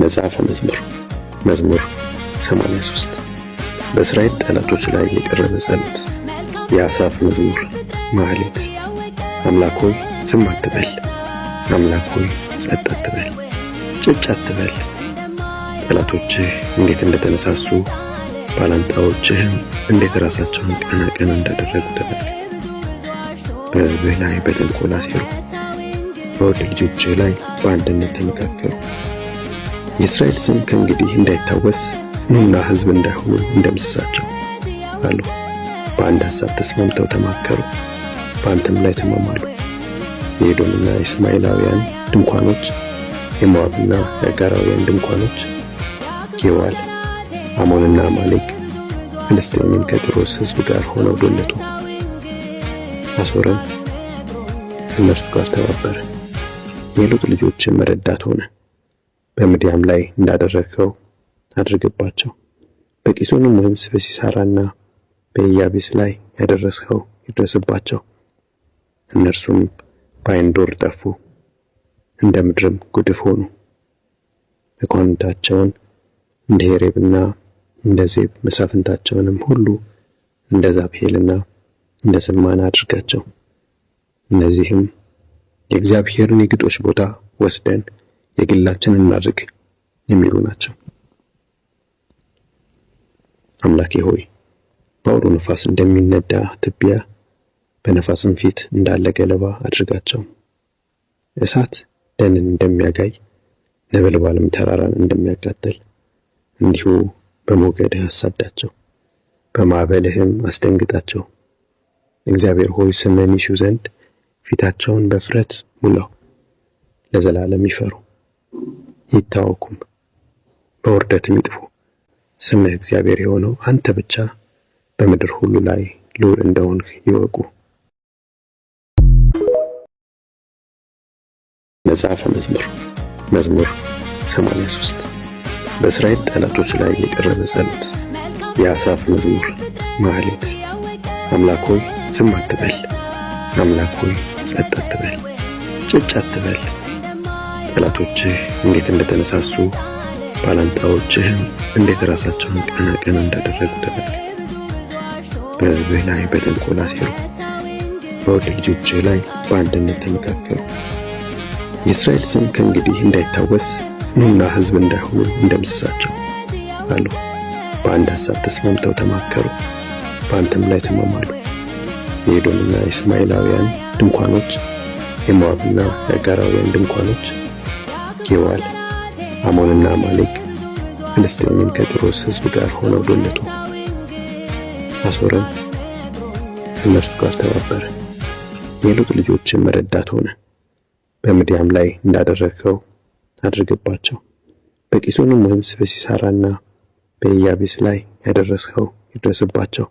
መጽሐፈ መዝሙር 83 በእስራኤል ጠላቶች ላይ የቀረበ ጸሎት። የአሳፍ መዝሙር ማህሌት። አምላክ ሆይ ዝም አትበል፣ አምላክ ሆይ ጸጥ አትበል፣ ጭጭ አትበል። ጠላቶችህ እንዴት እንደተነሳሱ፣ ባላንጣዎችህም እንዴት ራሳቸውን ቀና ቀና እንዳደረጉ ተመልከት። በሕዝብህ ላይ በተንኮል አሴሩ፣ በወድ ልጆችህ ላይ በአንድነት ተመካከሩ። የእስራኤል ስም ከእንግዲህ እንዳይታወስ ኑና ሕዝብ እንዳይሆኑ እንደምስሳቸው አሉ። በአንድ ሐሳብ ተስማምተው ተማከሩ፣ በአንተም ላይ ተማማሉ። የኤዶምና የእስማኤላውያን ድንኳኖች፣ የሞዓብና የአጋራውያን ድንኳኖች፣ ጌዋል፣ አሞንና አማሌቅ፣ ፍልስጤምን ከጢሮስ ሕዝብ ጋር ሆነው ዶለቱ። አሦርም ከእነርሱ ጋር ተባበረ፣ የሎጥ ልጆችም ረዳት ሆነ። በምድያም ላይ እንዳደረግኸው አድርግባቸው። በቂሶንም ወንዝ በሲሳራና በኢያቢስ ላይ ያደረስኸው ይድረስባቸው። እነርሱም በዓይንዶር ጠፉ፣ እንደ ምድርም ጉድፍ ሆኑ። መኳንንታቸውን እንደ ሄሬብና እንደ ዜብ፣ መሳፍንታቸውንም ሁሉ እንደ ዛብሄልና እንደ ስልማና አድርጋቸው። እነዚህም የእግዚአብሔርን የግጦሽ ቦታ ወስደን የግላችን እናድርግ የሚሉ ናቸው። አምላኬ ሆይ በአውሎ ነፋስ እንደሚነዳ ትቢያ፣ በነፋስም ፊት እንዳለ ገለባ አድርጋቸው። እሳት ደንን እንደሚያጋይ፣ ነበልባልም ተራራን እንደሚያቃጥል እንዲሁ በሞገድህ አሳዳቸው፣ በማዕበልህም አስደንግጣቸው። እግዚአብሔር ሆይ ስምህን ይሹ ዘንድ ፊታቸውን በፍረት ሙላው። ለዘላለም ይፈሩ ይታወኩም፣ በውርደትም ይጥፉ። ስምህ እግዚአብሔር የሆነው አንተ ብቻ በምድር ሁሉ ላይ ልዑል እንደሆንህ ይወቁ። መጽሐፈ መዝሙር 83 በእስራኤል ጠላቶች ላይ የቀረበ ጸሎት። የአሳፍ መዝሙር ማህሌት። አምላክ ሆይ ዝም አትበል፣ አምላክ ሆይ ጸጥ አትበል፣ ጭጭ አትበል። ጠላቶችህ እንዴት እንደተነሳሱ፣ ባላንጣዎችህም እንዴት ራሳቸውን ቀና ቀና እንዳደረጉ ተመልከት። በሕዝብህ ላይ በተንኮል አሴሩ፣ በወድ ልጆችህ ላይ በአንድነት ተመካከሩ። የእስራኤል ስም ከእንግዲህ እንዳይታወስ ኑና ሕዝብ እንዳይሆኑ እንደምስሳቸው አሉ። በአንድ ሐሳብ ተስማምተው ተማከሩ፣ በአንተም ላይ ተማማሉ። የኤዶምና የእስማኤላውያን ድንኳኖች፣ የሞዓብና የአጋራውያን ድንኳኖች፣ ጌዋል፣ አሞንና አማሌቅ፣ ፍልስጤምን ከጢሮስ ሕዝብ ጋር ሆነው ዶለቱ። አሦርም ከእነርሱ ጋር ተባበረ፣ የሎጥ ልጆችም ረዳት ሆነ። በምድያም ላይ እንዳደረግኸው አድርግባቸው። በቂሶንም ወንዝ በሲሳራና በኢያቢስ ላይ ያደረስኸው ይድረስባቸው።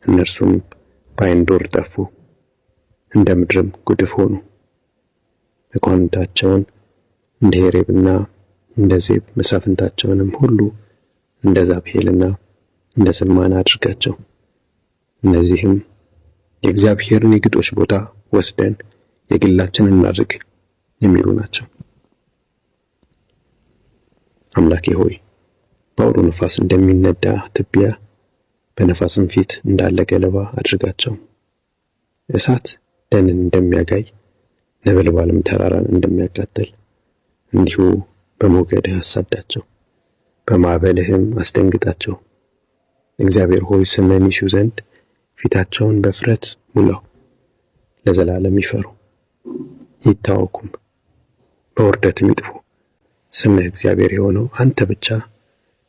እነርሱም በዓይንዶር ጠፉ፣ እንደ ምድርም ጉድፍ ሆኑ። መኳንንታቸውን እንደ ሄሬብና እንደ ዜብ፣ መሳፍንታቸውንም ሁሉ እንደ ዛብሄልና እንደ ስልማና አድርጋቸው። እነዚህም የእግዚአብሔርን የግጦሽ ቦታ ወስደን የግላችን እናድርግ የሚሉ ናቸው። አምላኬ ሆይ በአውሎ ነፋስ እንደሚነዳ ትቢያ፣ በነፋስም ፊት እንዳለ ገለባ አድርጋቸው። እሳት ደንን እንደሚያጋይ፣ ነበልባልም ተራራን እንደሚያቃጥል እንዲሁ በሞገድህ አሳዳቸው፣ በማዕበልህም አስደንግጣቸው። እግዚአብሔር ሆይ ስምህን ይሹ ዘንድ ፊታቸውን በፍረት ሙላው። ለዘላለም ይፈሩ ይታወኩም፣ በውርደትም ይጥፉ። ስምህ እግዚአብሔር የሆነው አንተ ብቻ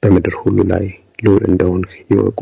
በምድር ሁሉ ላይ ልዑል እንደሆንህ ይወቁ።